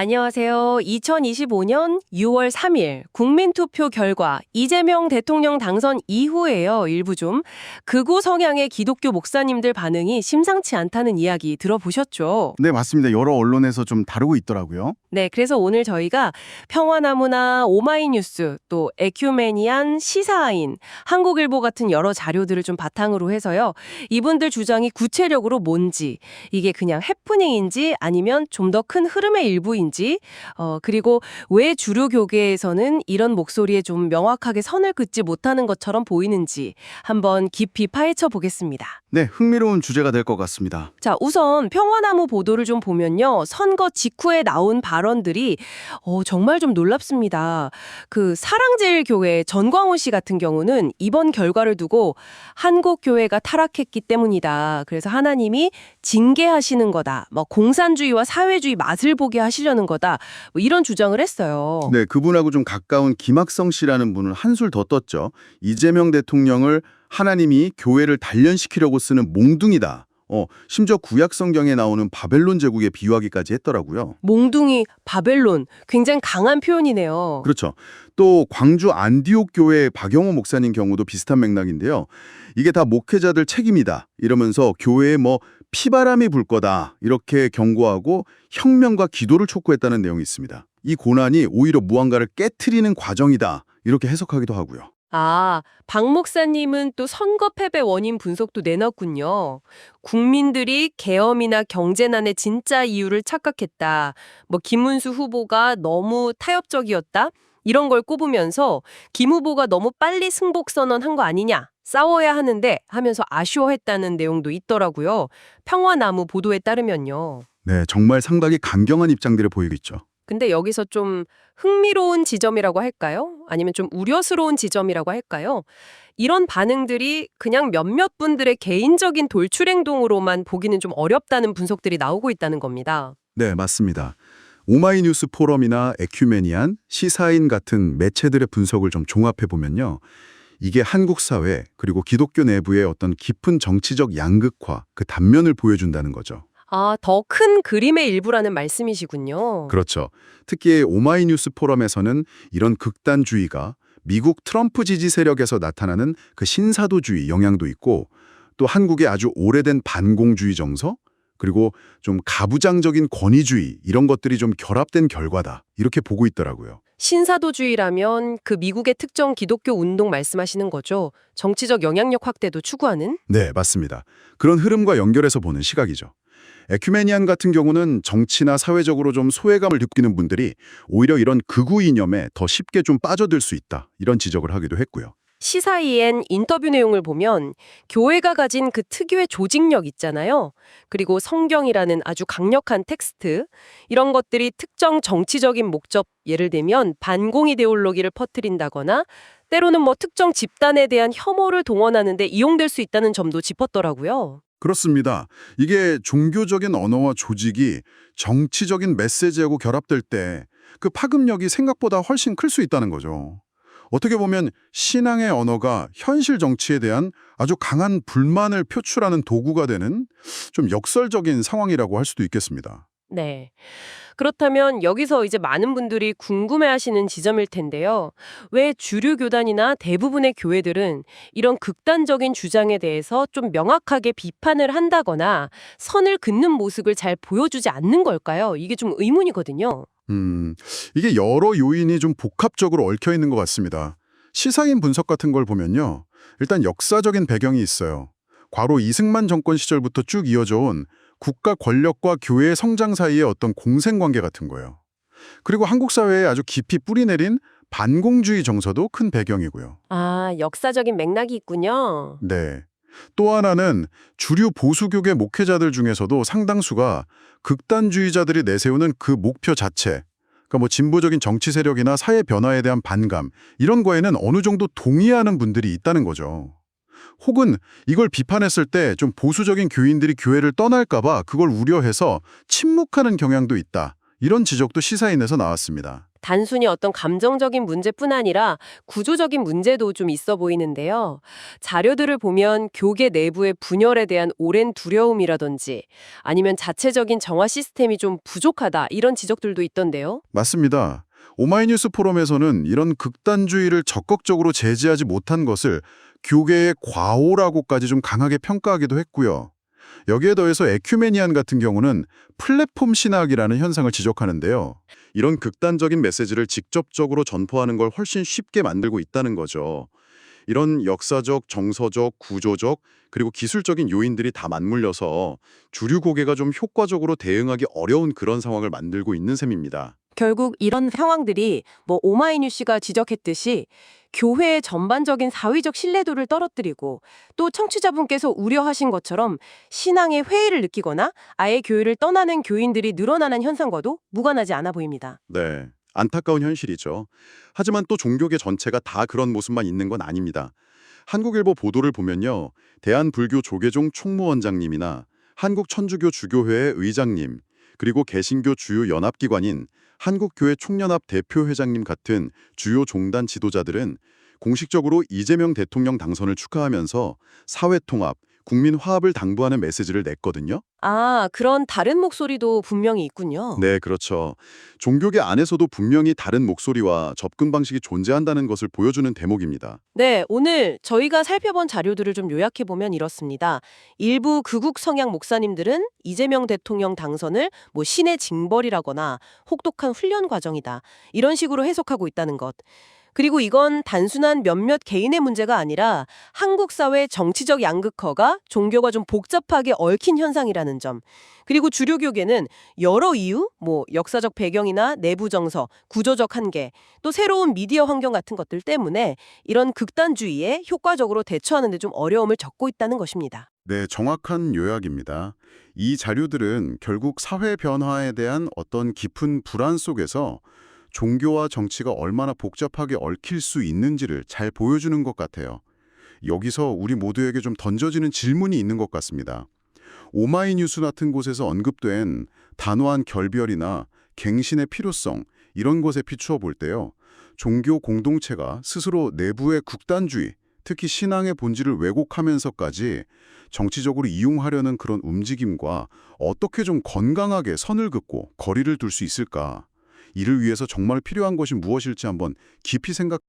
안녕하세요. 2025년 6월 3일 국민투표 결과 이재명 대통령 당선 이후에요. 일부 좀 극우 성향의 기독교 목사님들 반응이 심상치 않다는 이야기 들어보셨죠? 네, 맞습니다. 여러 언론에서 좀 다루고 있더라고요. 네, 그래서 오늘 저희가 평화나무나 오마이뉴스, 또 에큐메니안, 시사인, 한국일보 같은 여러 자료들을 좀 바탕으로 해서요. 이분들 주장이 구체적으로 뭔지, 이게 그냥 해프닝인지 아니면 좀 더 큰 흐름의 일부인지, 그리고 왜 주류 교계에서는 이런 목소리에 좀 명확하게 선을 긋지 못하는 것처럼 보이는지 한번 깊이 파헤쳐 보겠습니다. 네, 흥미로운 주제가 될 것 같습니다. 자, 우선 평화나무 보도를 좀 보면요. 선거 직후에 나온 발언들이 정말 좀 놀랍습니다. 그 사랑제일교회 전광훈 씨 같은 경우는 이번 결과를 두고 한국교회가 타락했기 때문이다. 그래서 하나님이 징계하시는 거다. 뭐 공산주의와 사회주의 맛을 보게 하시려는 거다. 뭐 이런 주장을 했어요. 네, 그분하고 좀 가까운 김학성 씨라는 분은 한술 더 떴죠. 이재명 대통령을 하나님이 교회를 단련시키려고 쓰는 몽둥이다. 심지어 구약 성경에 나오는 바벨론 제국에 비유하기까지 했더라고요. 몽둥이, 바벨론, 굉장히 강한 표현이네요. 그렇죠. 또 광주 안디옥 교회 박영호 목사님 경우도 비슷한 맥락인데요. 이게 다 목회자들 책임이다. 이러면서 교회에 피바람이 불 거다. 이렇게 경고하고 혁명과 기도를 촉구했다는 내용이 있습니다. 이 고난이 오히려 무언가를 깨트리는 과정이다. 이렇게 해석하기도 하고요. 아, 박 목사님은 또 선거 패배 원인 분석도 내놨군요. 국민들이 계엄이나 경제난의 진짜 이유를 착각했다. 김문수 후보가 너무 타협적이었다. 이런 걸 꼽으면서 김 후보가 너무 빨리 승복 선언한 거 아니냐. 싸워야 하는데 하면서 아쉬워했다는 내용도 있더라고요. 평화나무 보도에 따르면요. 네, 정말 상당히 강경한 입장들을 보이고 있죠. 근데 여기서 좀 흥미로운 지점이라고 할까요? 아니면 좀 우려스러운 지점이라고 할까요? 이런 반응들이 그냥 몇몇 분들의 개인적인 돌출 행동으로만 보기는 좀 어렵다는 분석들이 나오고 있다는 겁니다. 네, 맞습니다. 오마이뉴스 포럼이나 에큐메니안, 시사인 같은 매체들의 분석을 좀 종합해보면요. 이게 한국 사회 그리고 기독교 내부의 어떤 깊은 정치적 양극화, 그 단면을 보여준다는 거죠. 아, 더 큰 그림의 일부라는 말씀이시군요. 그렇죠. 특히 오마이뉴스 포럼에서는 이런 극단주의가 미국 트럼프 지지 세력에서 나타나는 그 신사도주의 영향도 있고 또 한국의 아주 오래된 반공주의 정서 그리고 좀 가부장적인 권위주의 이런 것들이 좀 결합된 결과다. 이렇게 보고 있더라고요. 신사도주의라면 그 미국의 특정 기독교 운동 말씀하시는 거죠? 정치적 영향력 확대도 추구하는? 네, 맞습니다. 그런 흐름과 연결해서 보는 시각이죠. 에큐메니안 같은 경우는 정치나 사회적으로 좀 소외감을 느끼는 분들이 오히려 이런 극우 이념에 더 쉽게 좀 빠져들 수 있다. 이런 지적을 하기도 했고요. 시사이엔 인터뷰 내용을 보면 교회가 가진 그 특유의 조직력 있잖아요. 그리고 성경이라는 아주 강력한 텍스트, 이런 것들이 특정 정치적인 목적, 예를 들면 반공 이데올로기를 퍼뜨린다거나 때로는 특정 집단에 대한 혐오를 동원하는 데 이용될 수 있다는 점도 짚었더라고요. 그렇습니다. 이게 종교적인 언어와 조직이 정치적인 메시지하고 결합될 때 그 파급력이 생각보다 훨씬 클 수 있다는 거죠. 어떻게 보면 신앙의 언어가 현실 정치에 대한 아주 강한 불만을 표출하는 도구가 되는 좀 역설적인 상황이라고 할 수도 있겠습니다. 네. 그렇다면 여기서 이제 많은 분들이 궁금해하시는 지점일 텐데요. 왜 주류 교단이나 대부분의 교회들은 이런 극단적인 주장에 대해서 좀 명확하게 비판을 한다거나 선을 긋는 모습을 잘 보여주지 않는 걸까요? 이게 좀 의문이거든요. 이게 여러 요인이 좀 복합적으로 얽혀 있는 것 같습니다. 시사인 분석 같은 걸 보면요. 일단 역사적인 배경이 있어요. 과로 이승만 정권 시절부터 쭉 이어져 온 국가 권력과 교회의 성장 사이의 어떤 공생관계 같은 거예요. 그리고 한국 사회에 아주 깊이 뿌리내린 반공주의 정서도 큰 배경이고요. 아, 역사적인 맥락이 있군요. 네. 또 하나는 주류 보수교계 목회자들 중에서도 상당수가 극단주의자들이 내세우는 그 목표 자체, 그러니까 진보적인 정치 세력이나 사회 변화에 대한 반감, 이런 거에는 어느 정도 동의하는 분들이 있다는 거죠. 혹은 이걸 비판했을 때 좀 보수적인 교인들이 교회를 떠날까 봐 그걸 우려해서 침묵하는 경향도 있다. 이런 지적도 시사인에서 나왔습니다. 단순히 어떤 감정적인 문제뿐 아니라 구조적인 문제도 좀 있어 보이는데요. 자료들을 보면 교계 내부의 분열에 대한 오랜 두려움이라든지 아니면 자체적인 정화 시스템이 좀 부족하다 이런 지적들도 있던데요. 맞습니다. 오마이뉴스 포럼에서는 이런 극단주의를 적극적으로 제지하지 못한 것을 교계의 과오라고까지 좀 강하게 평가하기도 했고요. 여기에 더해서 에큐메니안 같은 경우는 플랫폼 신학이라는 현상을 지적하는데요. 이런 극단적인 메시지를 직접적으로 전포하는 걸 훨씬 쉽게 만들고 있다는 거죠. 이런 역사적, 정서적, 구조적, 그리고 기술적인 요인들이 다 맞물려서 주류 고개가 좀 효과적으로 대응하기 어려운 그런 상황을 만들고 있는 셈입니다. 결국 이런 상황들이 오마이뉴스가 지적했듯이 교회의 전반적인 사회적 신뢰도를 떨어뜨리고 또 청취자분께서 우려하신 것처럼 신앙의 회의를 느끼거나 아예 교회를 떠나는 교인들이 늘어나는 현상과도 무관하지 않아 보입니다. 네, 안타까운 현실이죠. 하지만 또 종교계 전체가 다 그런 모습만 있는 건 아닙니다. 한국일보 보도를 보면요. 대한불교 조계종 총무원장님이나 한국천주교 주교회의 의장님, 그리고 개신교 주요 연합기관인 한국교회 총연합 대표회장님 같은 주요 종단 지도자들은 공식적으로 이재명 대통령 당선을 축하하면서 사회통합, 국민 화합을 당부하는 메시지를 냈거든요. 아, 그런 다른 목소리도 분명히 있군요. 네, 그렇죠. 종교계 안에서도 분명히 다른 목소리와 접근 방식이 존재한다는 것을 보여주는 대목입니다. 네, 오늘 저희가 살펴본 자료들을 좀 요약해보면 이렇습니다. 일부 극욱 성향 목사님들은 이재명 대통령 당선을 신의 징벌이라거나 혹독한 훈련 과정이다. 이런 식으로 해석하고 있다는 것. 그리고 이건 단순한 몇몇 개인의 문제가 아니라 한국 사회 정치적 양극화가 종교가 좀 복잡하게 얽힌 현상이라는 점. 그리고 주류교계는 여러 이유, 역사적 배경이나 내부 정서, 구조적 한계, 또 새로운 미디어 환경 같은 것들 때문에 이런 극단주의에 효과적으로 대처하는 데 좀 어려움을 겪고 있다는 것입니다. 네, 정확한 요약입니다. 이 자료들은 결국 사회 변화에 대한 어떤 깊은 불안 속에서 종교와 정치가 얼마나 복잡하게 얽힐 수 있는지를 잘 보여주는 것 같아요. 여기서 우리 모두에게 좀 던져지는 질문이 있는 것 같습니다. 오마이뉴스 같은 곳에서 언급된 단호한 결별이나 갱신의 필요성, 이런 것에 비추어 볼 때요. 종교 공동체가 스스로 내부의 극단주의, 특히 신앙의 본질을 왜곡하면서까지 정치적으로 이용하려는 그런 움직임과 어떻게 좀 건강하게 선을 긋고 거리를 둘 수 있을까? 이를 위해서 정말 필요한 것이 무엇일지 한번 깊이 생각